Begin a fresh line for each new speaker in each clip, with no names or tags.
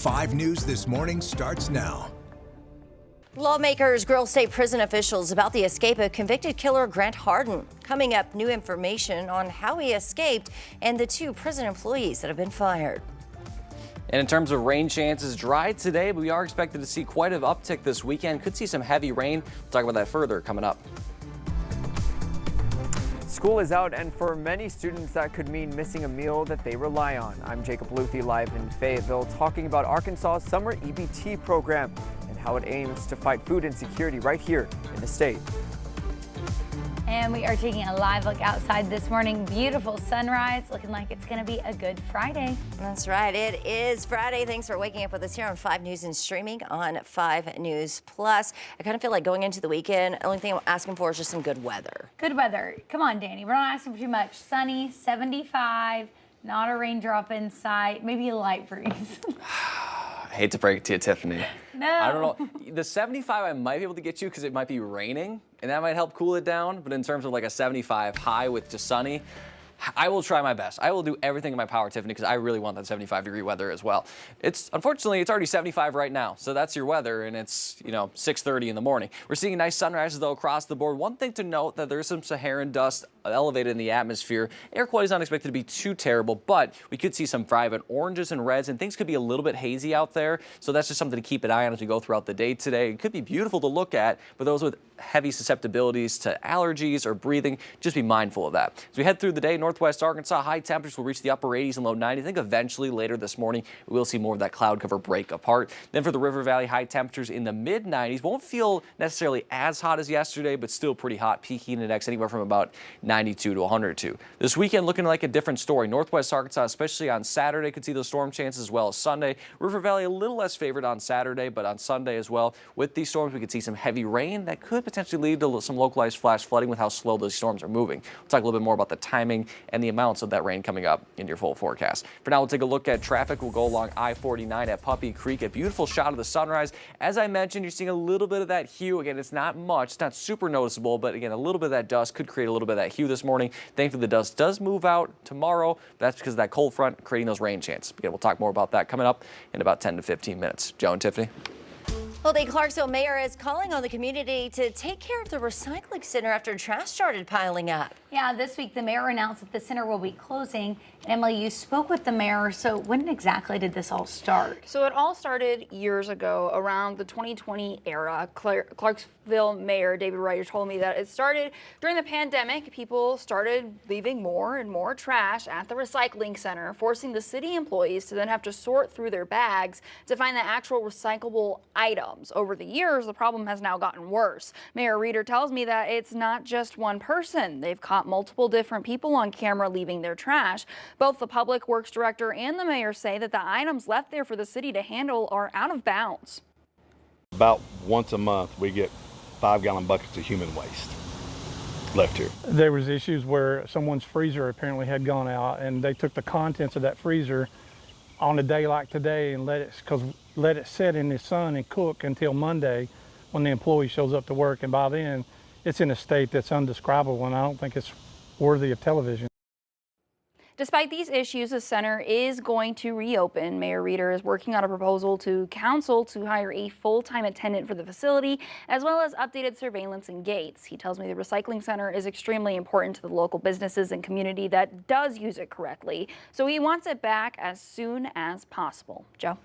5 News This Morning starts now.
Lawmakers grill state prison officials about the escape of convicted killer Grant Hardin. Coming up, new information on how he escaped and the 2 prison employees that have been fired.
And in terms of rain chances, dry today, but we are expected to see quite an uptick this weekend. Could see some heavy rain. We'll talk about that further coming up.
School is out, and for many students, that could mean missing a meal that they rely on. I'm Jacob Luthi, live in Fayetteville, talking about Arkansas's summer EBT program and how it aims to fight food insecurity right here in the state.
And we are taking a live look outside this morning. Beautiful sunrise, looking like it's going to be a good Friday.
That's right. It is Friday. Thanks for waking up with us here on 5 News and streaming on 5 News Plus. I kind of feel like going into the weekend, the only thing I'm asking for is just some good weather.
Good weather. Come on, Danny. We're not asking for too much. Sunny, 75, not a raindrop in sight, maybe a light breeze.
I hate to break it to you, Tiffany.
No.
I don't know. The 75 I might be able to get you because it might be raining, and that might help cool it down. But in terms of like a 75 high with just sunny, I will try my best. I will do everything in my power, Tiffany, because I really want that 75-degree weather as well. Unfortunately, it's already 75 right now, so that's your weather, and it's 6:30 in the morning. We're seeing nice sunrises though across the board. One thing to note that there's some Saharan dust elevated in the atmosphere. Air quality is not expected to be too terrible, but we could see some vibrant oranges and reds, and things could be a little bit hazy out there. So that's just something to keep an eye on as we go throughout the day today. It could be beautiful to look at, but those with heavy susceptibilities to allergies or breathing, just be mindful of that. As we head through the day, northwest Arkansas, high temperatures will reach the upper 80s and low 90s. I think eventually later this morning, we will see more of that cloud cover break apart. Then for the River Valley, high temperatures in the mid 90s. Won't feel necessarily as hot as yesterday, but still pretty hot. Peaking index anywhere from about 92 to 102. This weekend looking like a different story. Northwest Arkansas, especially on Saturday, could see those storm chances as well as Sunday. River Valley a little less favored on Saturday, but on Sunday as well. With these storms, we could see some heavy rain that could potentially lead to some localized flash flooding with how slow those storms are moving. We'll talk a little bit more about the timing and the amounts of that rain coming up in your full forecast. For now, we'll take a look at traffic. We'll go along I-49 at Puppy Creek. A beautiful shot of the sunrise. As I mentioned, you're seeing a little bit of that hue. Again, it's not much. It's not super noticeable, but again, a little bit of that dust could create a little bit of that hue this morning. Thankfully, the dust does move out tomorrow. That's because of that cold front creating those rain chances. Again, we'll talk more about that coming up in about 10 to 15 minutes. Joe and Tiffany.
Well, the Clarksville mayor is calling on the community to take care of the recycling center after trash started piling up.
Yeah, this week the mayor announced that the center will be closing. And Emily, you spoke with the mayor, so when exactly did this all start?
So it all started years ago around the 2020 era. Clarksville Mayor David Ryder told me that it started during the pandemic. People started leaving more and more trash at the recycling center, forcing the city employees to then have to sort through their bags to find the actual recyclable items. Over the years, the problem has now gotten worse. Mayor Reeder tells me that it's not just one person. They've caught multiple different people on camera leaving their trash. Both the public works director and the mayor say that the items left there for the city to handle are out of bounds.
About once a month, we get 5-gallon buckets of human waste left here.
There was issues where someone's freezer apparently had gone out, and they took the contents of that freezer on a day like today and let it sit in the sun and cook until Monday when the employee shows up to work. And by then, it's in a state that's undescribable, and I don't think it's worthy of television.
Despite these issues, the center is going to reopen. Mayor Reeder is working on a proposal to council to hire a full-time attendant for the facility, as well as updated surveillance and gates. He tells me the recycling center is extremely important to the local businesses and community that does use it correctly. So he wants it back as soon as possible. Joe?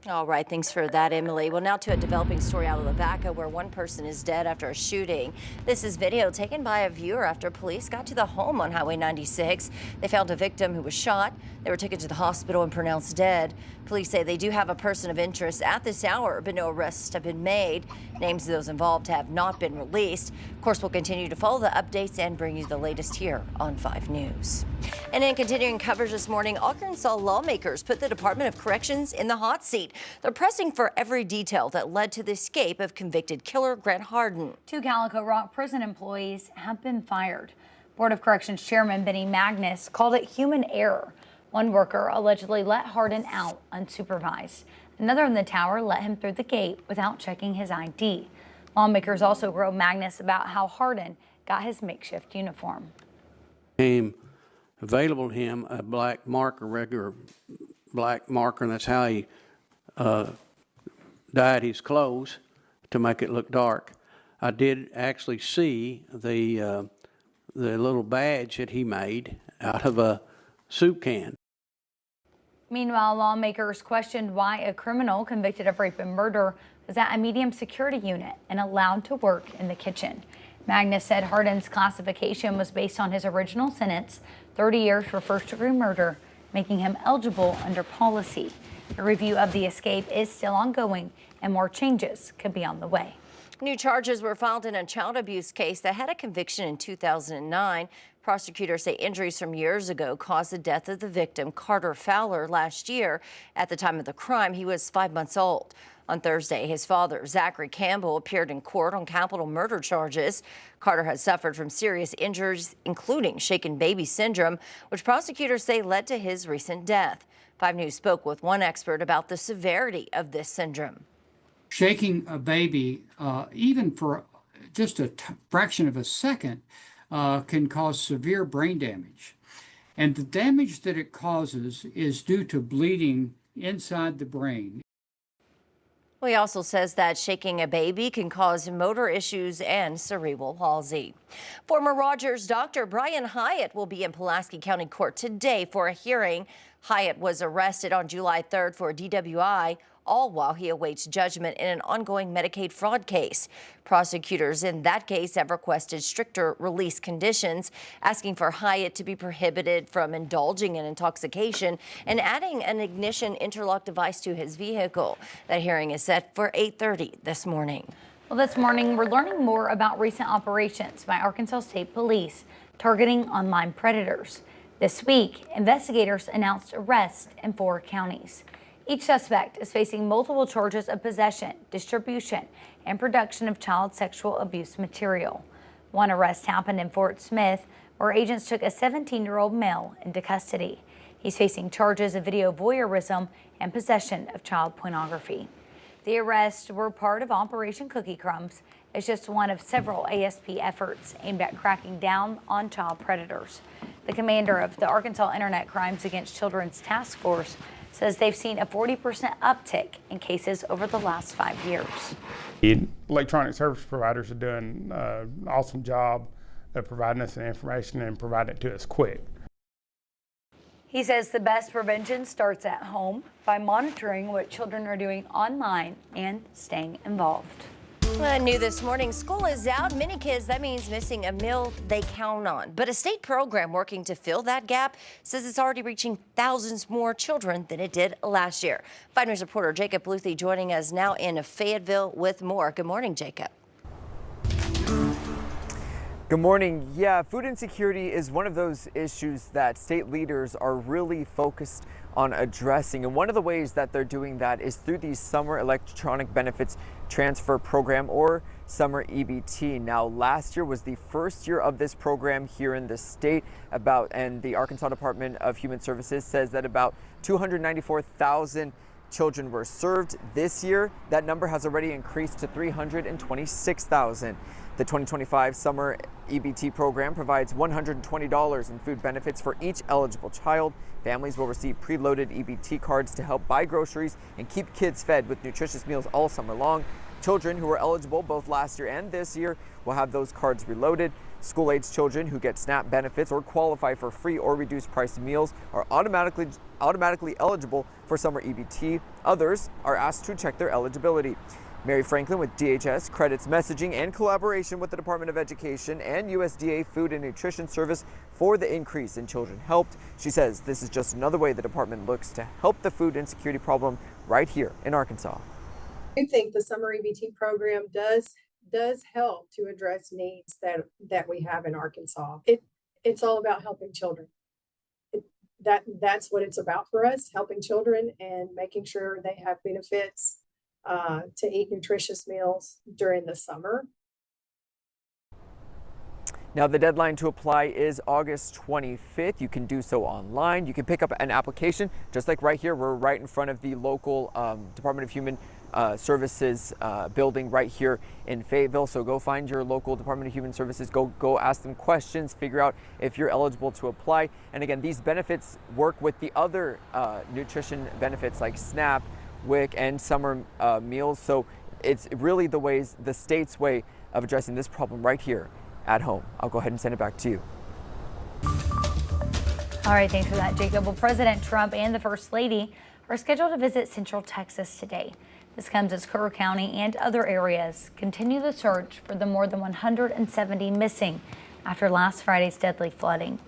All right, thanks for that, Emily. Well, now to a developing story out of Lavaca where one person is dead after a shooting. This is video taken by a viewer after police got to the home on Highway 96. They found a victim who was shot. They were taken to the hospital and pronounced dead. Police say they do have a person of interest at this hour, but no arrests have been made. Names of those involved have not been released. Of course, we'll continue to follow the updates and bring you the latest here on 5 News. And in continuing coverage this morning, Arkansas lawmakers put the Department of Corrections in the hot seat. They're pressing for every detail that led to the escape of convicted killer Grant Hardin.
2 Calico Rock prison employees have been fired. Board of Corrections Chairman Benny Magnus called it human error. One worker allegedly let Hardin out unsupervised. Another in the tower let him through the gate without checking his ID. Lawmakers also grilled Magnus about how Hardin got his makeshift uniform.
Became available to him a black marker, regular black marker, and that's how he dyed his clothes to make it look dark. I did actually see the little badge that he made out of a soup can.
Meanwhile, lawmakers questioned why a criminal convicted of rape and murder was at a medium security unit and allowed to work in the kitchen. Magnus said Hardin's classification was based on his original sentence, 30 years for first-degree murder, making him eligible under policy. The review of the escape is still ongoing, and more changes could be on the way.
New charges were filed in a child abuse case that had a conviction in 2009. Prosecutors say injuries from years ago caused the death of the victim, Carter Fowler, last year. At the time of the crime, he was 5 months old. On Thursday, his father, Zachary Campbell, appeared in court on capital murder charges. Carter has suffered from serious injuries, including shaken baby syndrome, which prosecutors say led to his recent death. 5 News spoke with one expert about the severity of this syndrome.
Shaking a baby, even for just a fraction of a second, can cause severe brain damage. And the damage that it causes is due to bleeding inside the brain.
Well, he also says that shaking a baby can cause motor issues and cerebral palsy. Former Rogers doctor Brian Hyatt will be in Pulaski County Court today for a hearing. Hyatt was arrested on July 3rd for a DWI, all while he awaits judgment in an ongoing Medicaid fraud case. Prosecutors in that case have requested stricter release conditions, asking for Hyatt to be prohibited from indulging in intoxication and adding an ignition interlock device to his vehicle. That hearing is set for 8:30 this morning.
Well, this morning, we're learning more about recent operations by Arkansas State Police targeting online predators. This week, investigators announced arrests in 4 counties. Each suspect is facing multiple charges of possession, distribution, and production of child sexual abuse material. One arrest happened in Fort Smith, where agents took a 17-year-old male into custody. He's facing charges of video voyeurism and possession of child pornography. The arrests were part of Operation Cookie Crumbs. It's just one of several ASP efforts aimed at cracking down on child predators. The commander of the Arkansas Internet Crimes Against Children's Task Force says they've seen a 40% uptick in cases over the last 5 years.
The electronic service providers are doing an awesome job of providing us the information and providing it to us quick.
He says the best prevention starts at home by monitoring what children are doing online and staying involved.
New this morning, school is out. Many kids, that means missing a meal they count on. But a state program working to fill that gap says it's already reaching thousands more children than it did last year. 5 News reporter Jacob Luthi joining us now in Fayetteville with more. Good morning, Jacob.
Good morning. Yeah, food insecurity is one of those issues that state leaders are really focused on addressing. And one of the ways that they're doing that is through the Summer Electronic Benefits Transfer Program, or Summer EBT. Now, last year was the first year of this program here in the state, and the Arkansas Department of Human Services says that about 294,000 children were served. This year, that number has already increased to 326,000. The 2025 Summer EBT program provides $120 in food benefits for each eligible child. Families will receive preloaded EBT cards to help buy groceries and keep kids fed with nutritious meals all summer long. Children who are eligible both last year and this year will have those cards reloaded. School-age children who get SNAP benefits or qualify for free or reduced price meals are automatically eligible for Summer EBT. Others are asked to check their eligibility. Mary Franklin with DHS credits messaging and collaboration with the Department of Education and USDA Food and Nutrition Service for the increase in children helped. She says this is just another way the department looks to help the food insecurity problem right here in Arkansas.
I think the Summer EBT program does help to address needs that we have in Arkansas. It's all about helping children. That's what it's about for us, helping children and making sure they have benefits to eat nutritious meals during the summer.
Now, the deadline to apply is August 25th. You can do so online. You can pick up an application, just like right here. We're right in front of the local Department of Human Services building right here in Fayetteville. So go find your local Department of Human Services. Go ask them questions, figure out if you're eligible to apply. And again, these benefits work with the other nutrition benefits like SNAP, WIC and summer meals. So it's really the state's way of addressing this problem right here at home. I'll go ahead and send it back to you.
All right, thanks for that, Jacob. Well, President Trump and the First Lady are scheduled to visit Central Texas today. This comes as Kerr County and other areas continue the search for the more than 170 missing after last Friday's deadly flooding.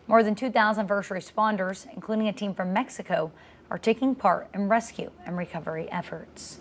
More than 2,000 first responders, including a team from Mexico, are taking part in rescue and recovery efforts.